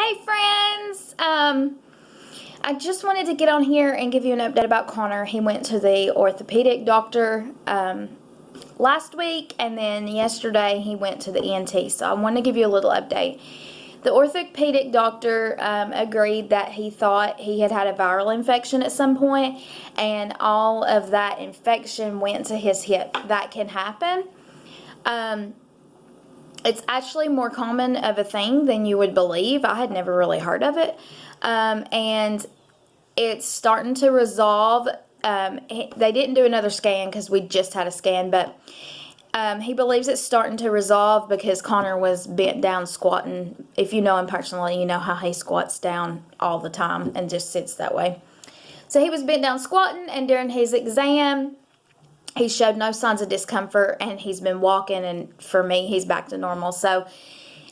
Hey friends! I just wanted to get on here and give you an update about Connor. He went to the orthopedic doctor last week, and then yesterday he went to the ENT. So I want to give you a little update. The orthopedic doctor agreed that he thought he had had a viral infection at some point, and all of that infection went to his hip. That can happen. It's actually more common of a thing than you would believe. I had never really heard of it. And it's starting to resolve. They didn't do another scan because we just had a scan, but he believes it's starting to resolve because Connor was bent down squatting. If you know him personally, you know how he squats down all the time and just sits that way. So he was bent down squatting, and during his exam, he showed no signs of discomfort, and he's been walking, and for me, he's back to normal. So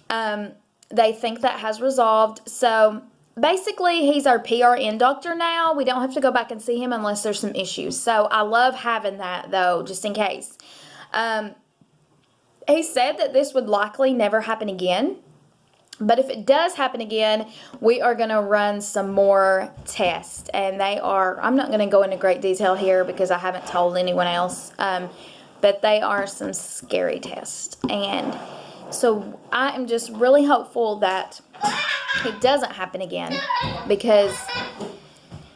they think that has resolved. So basically, he's our PRN doctor now. We don't have to go back and see him unless there's some issues. So I love having that, though, just in case. He said that this would likely never happen again. But if it does happen again, we are going to run some more tests. And they are, I'm not going to go into great detail here because I haven't told anyone else. But they are some scary tests. And so I am just really hopeful that it doesn't happen again, because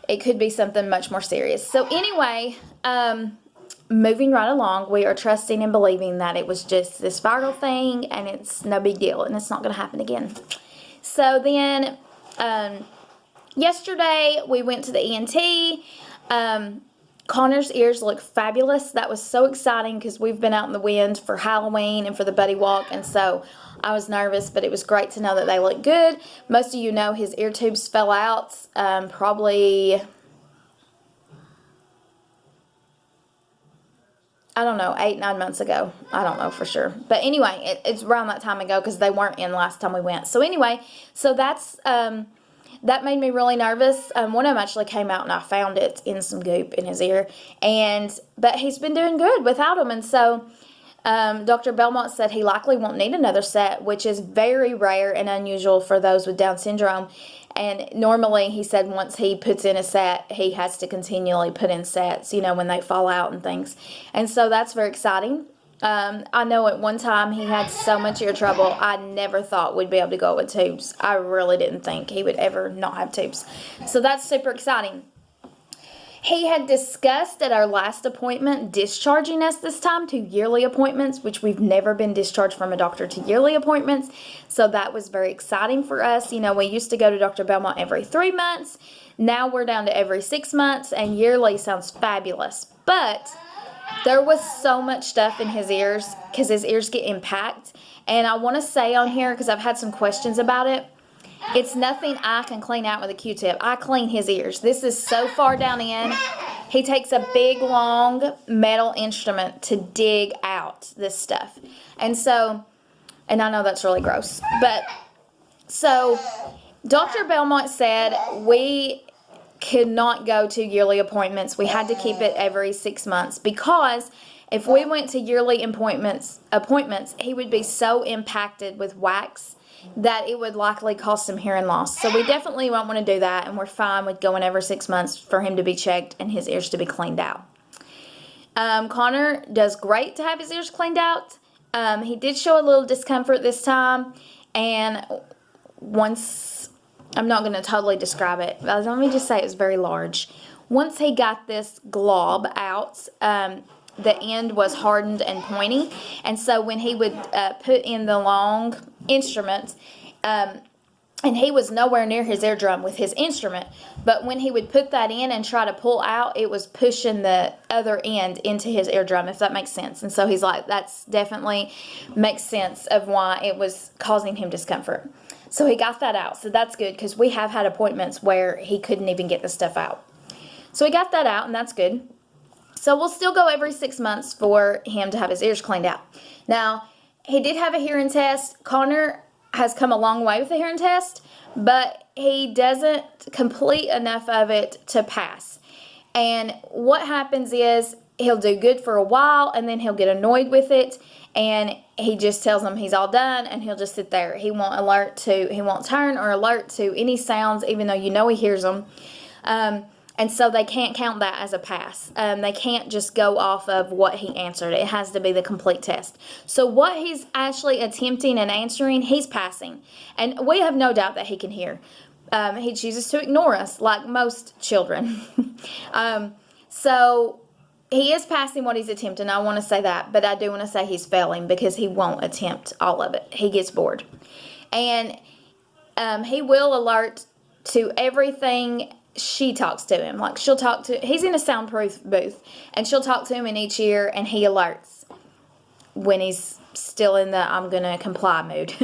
it could be something much more serious. So anyway, moving right along, we are trusting and believing that it was just this viral thing and it's no big deal and it's not going to happen again. So then yesterday we went to the ENT. Connor's ears look fabulous. That was so exciting because we've been out in the wind for Halloween and for the Buddy Walk, and so I was nervous, but it was great to know that they look good. Most of you know his ear tubes fell out probably, I don't know, 8-9 months ago. I don't know for sure. But anyway, it's around that time ago because they weren't in last time we went. So anyway, so that's that made me really nervous. One of them actually came out and I found it in some goop in his ear. But he's been doing good without them. And so Dr. Belmont said he likely won't need another set, which is very rare and unusual for those with Down syndrome. And normally, he said once he puts in a set, he has to continually put in sets, you know, when they fall out and things. And so that's very exciting. I know at one time he had so much ear trouble, I never thought we'd be able to go with tubes. I really didn't think he would ever not have tubes. So that's super exciting. He had discussed at our last appointment discharging us this time to yearly appointments, which we've never been discharged from a doctor to yearly appointments. So that was very exciting for us. You know, we used to go to Dr. Belmont every 3 months. Now we're down to every 6 months, and yearly sounds fabulous. But there was so much stuff in his ears because his ears get impacted. And I want to say on here, because I've had some questions about it, it's nothing I can clean out with a Q-tip. I clean his ears. This is so far down in. He takes a big, long metal instrument to dig out this stuff. And I know that's really gross. But, so, Dr. Belmont said we could not go to yearly appointments. We had to keep it every 6 months because if we went to yearly appointments, he would be so impacted with wax that it would likely cause some hearing loss. So we definitely won't want to do that, and we're fine with going every 6 months for him to be checked and his ears to be cleaned out. Connor does great to have his ears cleaned out. He did show a little discomfort this time, and once, I'm not going to totally describe it, but let me just say it was very large. Once he got this glob out, the end was hardened and pointy, and so when he would put in the long instrument, and he was nowhere near his eardrum with his instrument, but when he would put that in and try to pull out, it was pushing the other end into his eardrum, if that makes sense. And so he's like, that's definitely makes sense of why it was causing him discomfort. So he got that out, so that's good, because we have had appointments where he couldn't even get the stuff out. So he got that out, and that's good. So we'll still go every 6 months for him to have his ears cleaned out. Now, he did have a hearing test. Connor has come a long way with the hearing test, but he doesn't complete enough of it to pass. And what happens is he'll do good for a while, and then he'll get annoyed with it, and he just tells them he's all done, and he'll just sit there. He won't turn or alert to any sounds, even though you know he hears them. And so they can't count that as a pass. They can't just go off of what he answered. It has to be the complete test. So what he's actually attempting and answering, he's passing. And we have no doubt that he can hear. He chooses to ignore us, like most children. So he is passing what he's attempting. I want to say that. But I do want to say he's failing because he won't attempt all of it. He gets bored. And he will alert to everything she talks to him. Like he's in a soundproof booth, and she'll talk to him in each ear, and he alerts when he's still in the I'm gonna comply mood.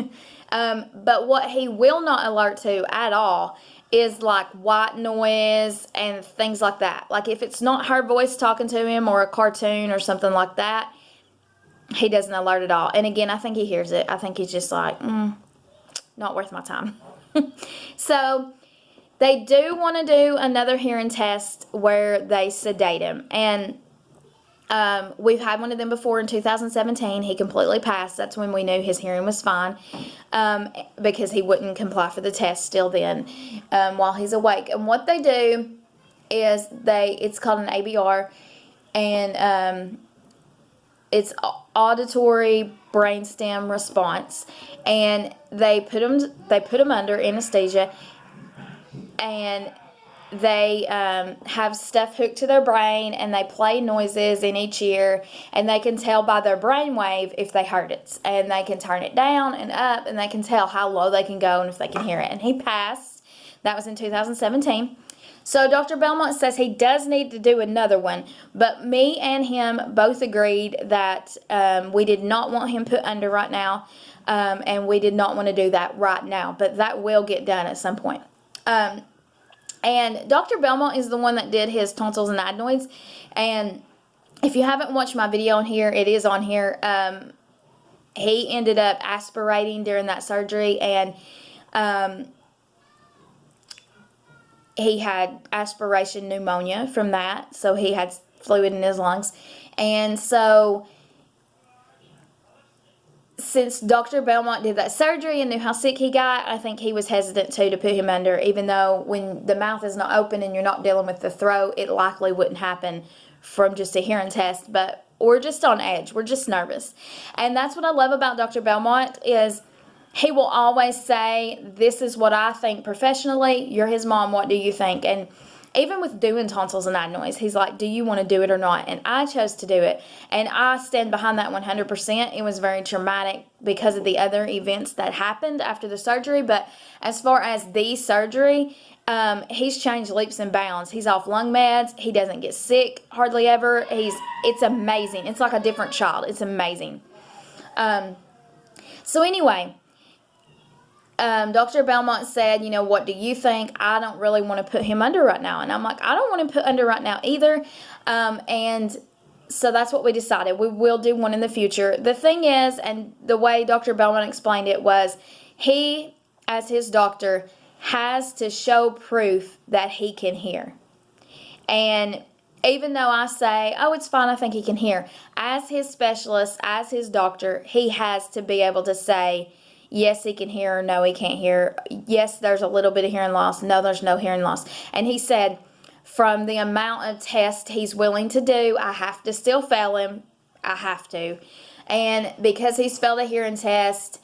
But what he will not alert to at all is like white noise and things like that. Like if it's not her voice talking to him or a cartoon or something like that, he doesn't alert at all. And again, I think he hears it. I think he's just like, not worth my time. So they do want to do another hearing test where they sedate him. And we've had one of them before in 2017. He completely passed. That's when we knew his hearing was fine, because he wouldn't comply for the test still then while he's awake. And what they do is it's called an ABR, and it's auditory brainstem response. And they put him under anesthesia, and they have stuff hooked to their brain, and they play noises in each ear, and they can tell by their brainwave if they heard it, and they can turn it down and up, and they can tell how low they can go and if they can hear it. And he passed. That was in 2017. So Dr. Belmont says he does need to do another one, but me and him both agreed that we did not want him put under right now, and we did not want to do that right now, but that will get done at some point. And Dr. Belmont is the one that did his tonsils and adenoids. And if you haven't watched my video on here, it is on here. He ended up aspirating during that surgery, and he had aspiration pneumonia from that. So he had fluid in his lungs. And so since Dr. Belmont did that surgery and knew how sick he got, I think he was hesitant to put him under, even though when the mouth is not open and you're not dealing with the throat, it likely wouldn't happen from just a hearing test. But we're just on edge. We're just nervous. And that's what I love about Dr. Belmont is he will always say, this is what I think professionally. You're his mom. What do you think? And even with doing tonsils and adenoids, he's like, do you want to do it or not? And I chose to do it. And I stand behind that 100%. It was very traumatic because of the other events that happened after the surgery. But as far as the surgery, he's changed leaps and bounds. He's off lung meds. He doesn't get sick hardly ever. It's amazing. It's like a different child. It's amazing. So anyway, Dr. Belmont said, what do you think? I don't really want to put him under right now. And I'm like, I don't want to put under right now either. And so that's what we decided. We will do one in the future. The thing is, and the way Dr. Belmont explained it was, he, as his doctor, has to show proof that he can hear. And even though I say, oh, it's fine, I think he can hear, as his specialist, as his doctor, he has to be able to say, yes, he can hear, or no, he can't hear. Yes, there's a little bit of hearing loss. No, there's no hearing loss. And he said, from the amount of tests he's willing to do, I have to still fail him. I have to. And because he's failed a hearing test,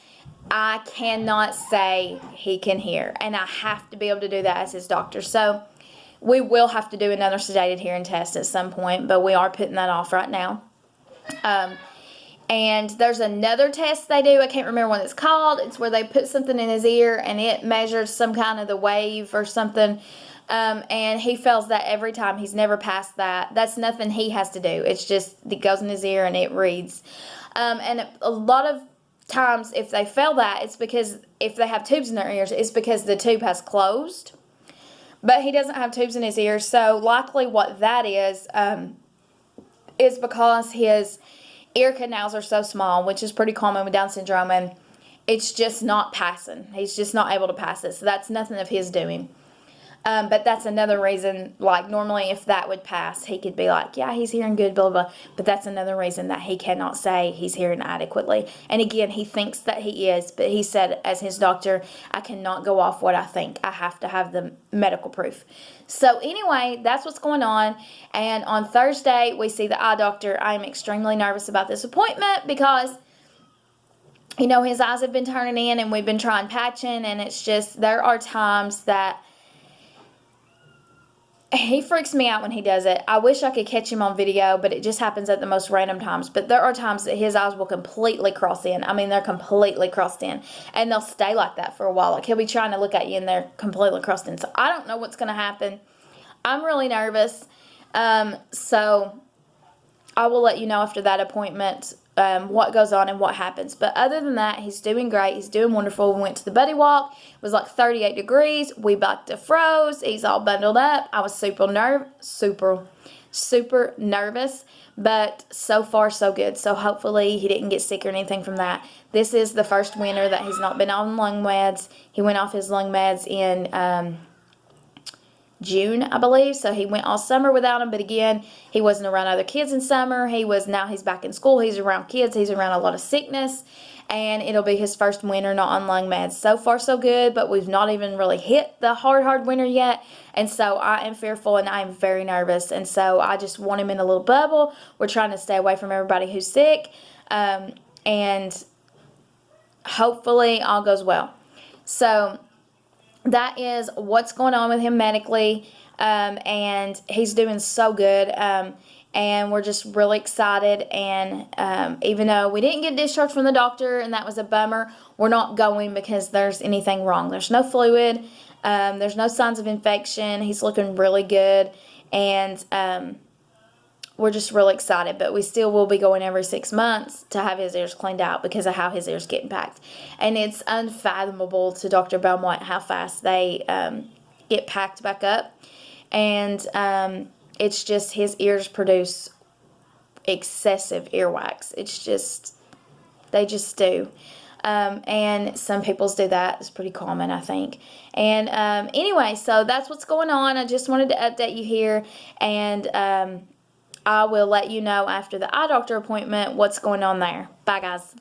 I cannot say he can hear. And I have to be able to do that as his doctor. So we will have to do another sedated hearing test at some point, but we are putting that off right now. And there's another test they do. I can't remember what it's called. It's where they put something in his ear and it measures some kind of the wave or something. And he fails that every time. He's never passed that. That's nothing he has to do. It's just, it goes in his ear and it reads. And a lot of times if they fail that, it's because if they have tubes in their ears, it's because the tube has closed. But he doesn't have tubes in his ears. So likely what that is because his ear canals are so small, which is pretty common with Down syndrome, and it's just not passing. He's just not able to pass it. So that's nothing of his doing. But that's another reason, like normally if that would pass, he could be like, yeah, he's hearing good, blah, blah, blah. But that's another reason that he cannot say he's hearing adequately. And again, he thinks that he is, but he said as his doctor, I cannot go off what I think. I have to have the medical proof. So anyway, that's what's going on. And on Thursday, we see the eye doctor. I'm extremely nervous about this appointment because his eyes have been turning in and we've been trying patching, and it's just, there are times that he freaks me out when he does it. I wish I could catch him on video, but it just happens at the most random times. But there are times that his eyes will completely cross in. I mean, they're completely crossed in. And they'll stay like that for a while. Like, he'll be trying to look at you and they're completely crossed in. So I don't know what's going to happen. I'm really nervous. So I will let you know after that appointment what goes on and what happens. But other than that, he's doing great. He's doing wonderful. We went to the buddy walk. It was like 38 degrees. We backed to froze. He's all bundled up. I was super nervous. But so far, so good. So hopefully he didn't get sick or anything from that. This is the first winter that he's not been on lung meds. He went off his lung meds in June, I believe. So he went all summer without him. But again, he wasn't around other kids in summer. Now he's back in school. He's around kids. He's around a lot of sickness. And it'll be his first winter not on lung meds. So far, so good. But we've not even really hit the hard winter yet. And so I am fearful and I am very nervous. And so I just want him in a little bubble. We're trying to stay away from everybody who's sick. And hopefully all goes well. So that is what's going on with him medically, and he's doing so good, and we're just really excited. And even though we didn't get discharged from the doctor, and that was a bummer, we're not going because there's anything wrong. There's no fluid, there's no signs of infection. He's looking really good, and we're just really excited. But we still will be going every 6 months to have his ears cleaned out because of how his ears get packed. And it's unfathomable to Dr. Belmont how fast they get packed back up. And it's just his ears produce excessive earwax. It's just, they just do. And some people's do that. It's pretty common, I think. And anyway, so that's what's going on. I just wanted to update you here. And I will let you know after the eye doctor appointment what's going on there. Bye, guys.